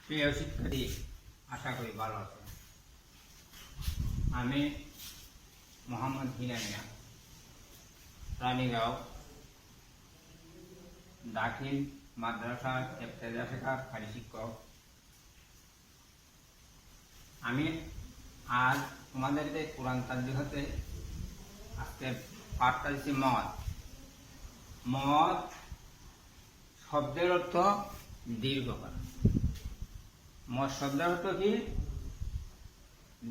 প্রিয় শিক্ষার্থী, আশা করি ভালো আছো। আমি মোহাম্মদ হিরানিয়া, রানীগাঁও দাখিল মাদ্রাসা ইবতেদায়ী শাখার ফাঁড়ি শিক্ষক। আমি আজ তোমাদেরকে কোরআন তাফসীর হতে আজকে পাঠটা দিচ্ছি মদ। মদ শব্দের অর্থ দীর্ঘকাল। মদ শব্দের অর্থ কি?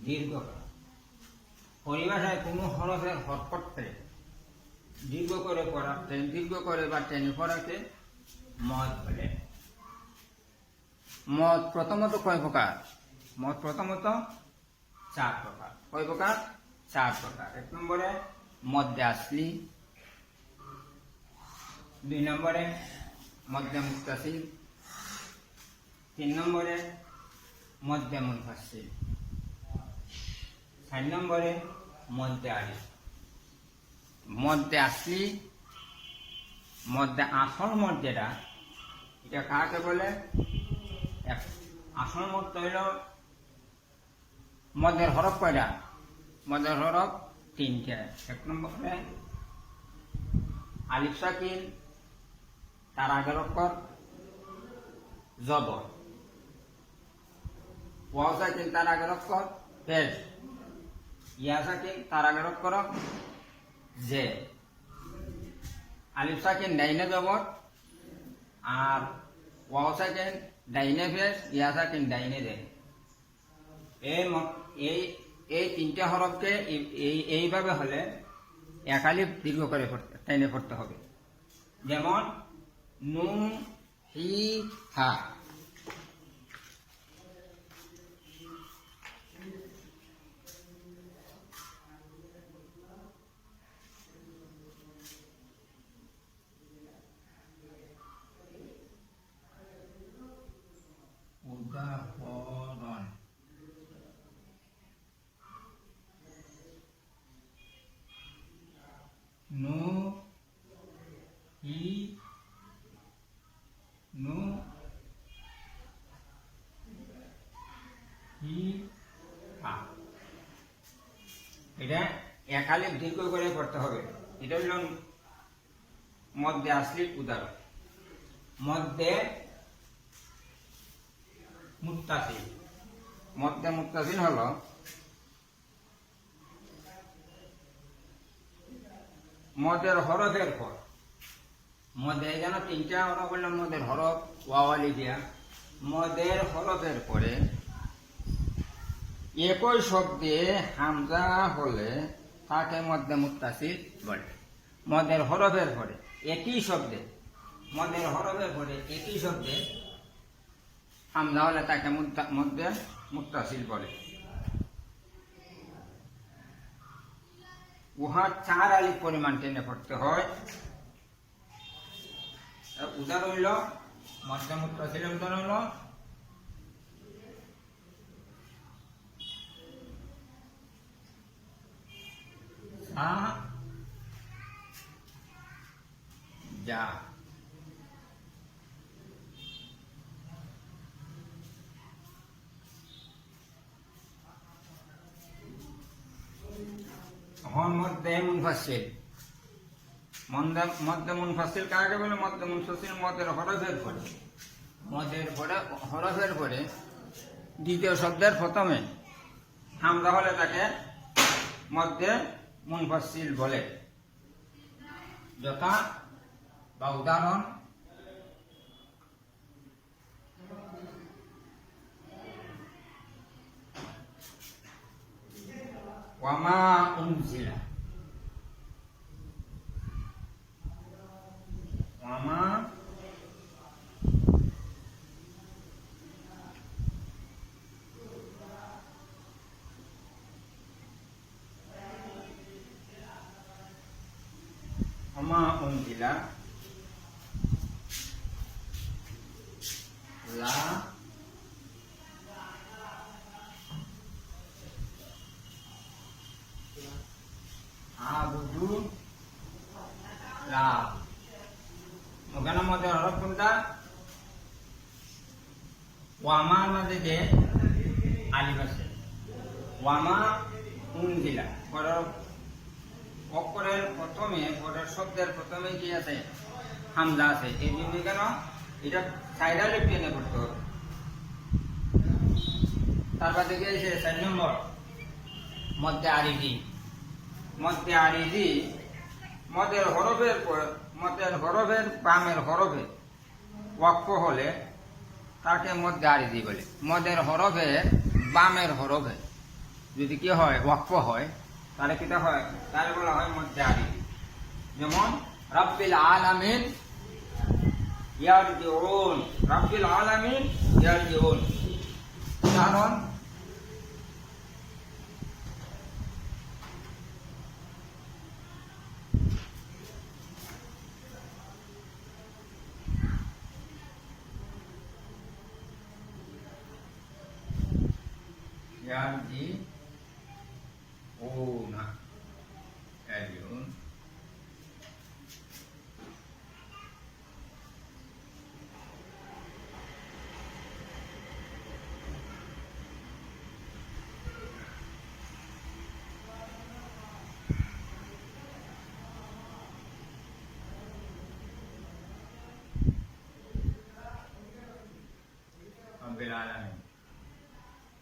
দীর্ঘকাল। পরিভাষায় কোনো হরফের হরকটে দীর্ঘ করে পড়াতে, দীর্ঘ করে বা টেনে পড়াতে মদ বলে। মদ প্রথমত কয় প্রকার? মদ প্রথমত 4 প্রকার। কয় প্রকার? 4 প্রকার। 1 নম্বরে মদ্যে আসলি, 2 নম্বরে মদ্যে মুস্তাসিল, 3 নম্বরে মদ্যে মুনফাসিল, 4 নম্বরে মদ্যে আলি। মদ্যে আসলি, মদ্যে আসল মদ যেটা, এটা কাকে বলে? আসল মদ হইল মদের হরফ কয়টা? মদের হরফ 3টে। 1 নম্বরে আলিফ সাকিন, তার আগের অক্ষর জবর, ওয়াও সাকিন তার আগের অক্ষর পেশ, ইয়া সাকিন তার আগের অক্ষর জে। আলিফ সাকিন ডাইনে জবর, আর ওয়াও সাকিন ডাইনে পেশ, ইয়া সাকিন ডাইনে জে। এই 3টে হরফকে এইভাবে হলে এক আলিফ দীর্ঘ করে টাইনে পড়তে হবে। যেমন নুন, হি, হা। উদাহরণ: নু, হি, নু, হি, হা। এটা এক আলিফ দীর্ঘ করে পড়তে হবে। এটা হল মদ্যে আসলির উদাহরণ। মদ্যে মুত্তাসিল। মদ্যে মুত্তাসিল হলো মদের হরফের পর, মদে যেন 3টা হরফ হলো মদের হরফ, ওয়াও আলিফ দিয়া। মদের হরফের পরে একই শব্দে হামজা হলে তাকে মদ্যে মুত্তাসিল বলে। মদের হরফের পরে একই শব্দে, মদের হরফের পরে একই শব্দে হামজা হলে তাকে মদ্যে মুত্তাসিল বলে। উহা 4 আলিফ পরিমাণ টেনে পড়তে হয়। উদাহরণ হইল মদ্যে মুত্তাসিল। উদাহরণ হইল সা, যা। মদ্যে মুনফাসিল। মদ্যে মুনফাসিল কাকে বলে? মদ্যে মুনফাসিল মদের হরফের পরে, মদের হরফের পরে দ্বিতীয় শব্দের প্রথমে হামজা হলে তাকে মদ্যে মুনফাসিল বলে। যথা বা উদাহরণ: ওয়ামা উনজিলা, ওয়ামা ওয়ামা উনজিলা লা আবুদু লা। ওখানে মধ্যে হরফ কোনটা? ওয়ামার মাঝে যে আলিফ আছে, ওয়ামা উনজিলা, পরের অক্ষরের প্রথমে, পরের শব্দের প্রথমে কি আছে, হামজা আছে। এই জন্য কেন এটা সাইডা লিপ টেনে করতে হবে। তারপর থেকে এসে 4 নম্বর মধ্যে আরিজি। মধ্যে আরিজি মদের হরফের বামের হরফে ওয়াক্ফ হলে তাকে মধ্যে আরিজি বলে। মদের হরফের বামের হরফে যদি কি হয়, ওয়াক্ফ হয়, তাহলে কিটা হয়, তাহলে বলা হয় মধ্যে আরিজি। যেমন রাব্বিল আলামিন ইয়ারজিউন, রাব্বিল আলামিন ইয়ারজিউন। কারণ ইয়ারজিউন, ইয়ারজিউন।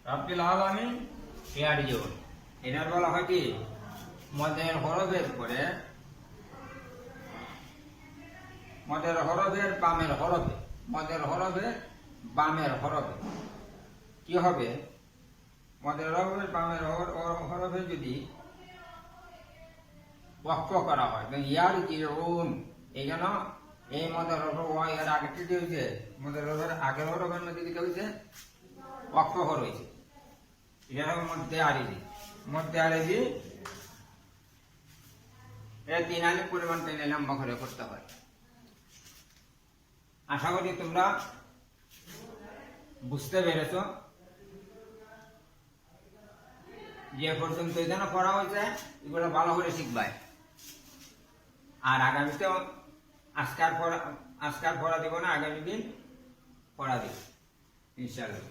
রাব্বিল আলামিন ইয়ারজিউন। এটার বলা হয় কি, মদের হরফের পরে, মদের হরফের বামের হরফে, মদের হরফের বামের হরফে কি হবে, মদের হরফের বামের হরফে যদি ওয়াক্ফ করা হয়, ইয়ারজিউন, এই জন্য এই মদের হরফ এর আগে কি হয়েছে, মদের হরফের আগের হরফের মধ্যে কি হয়েছে, ওয়াক্ফ হয়েছে। এটা হবে মধ্যে আরিজি। মধ্যে আরিজি এর 3 আলিফ পরিমাণ টেনে লম্বা করে করতে হয়। আশা করি তোমরা বুঝতে পেরেছ। যে পর্যন্ত এখানে পড়া হয়েছে এগুলো ভালো করে শিখবাই। আর আগামীতেও আজকাল পড়া দিব না, আগামী দিন পড়া দিব ইনশাআল্লাহ।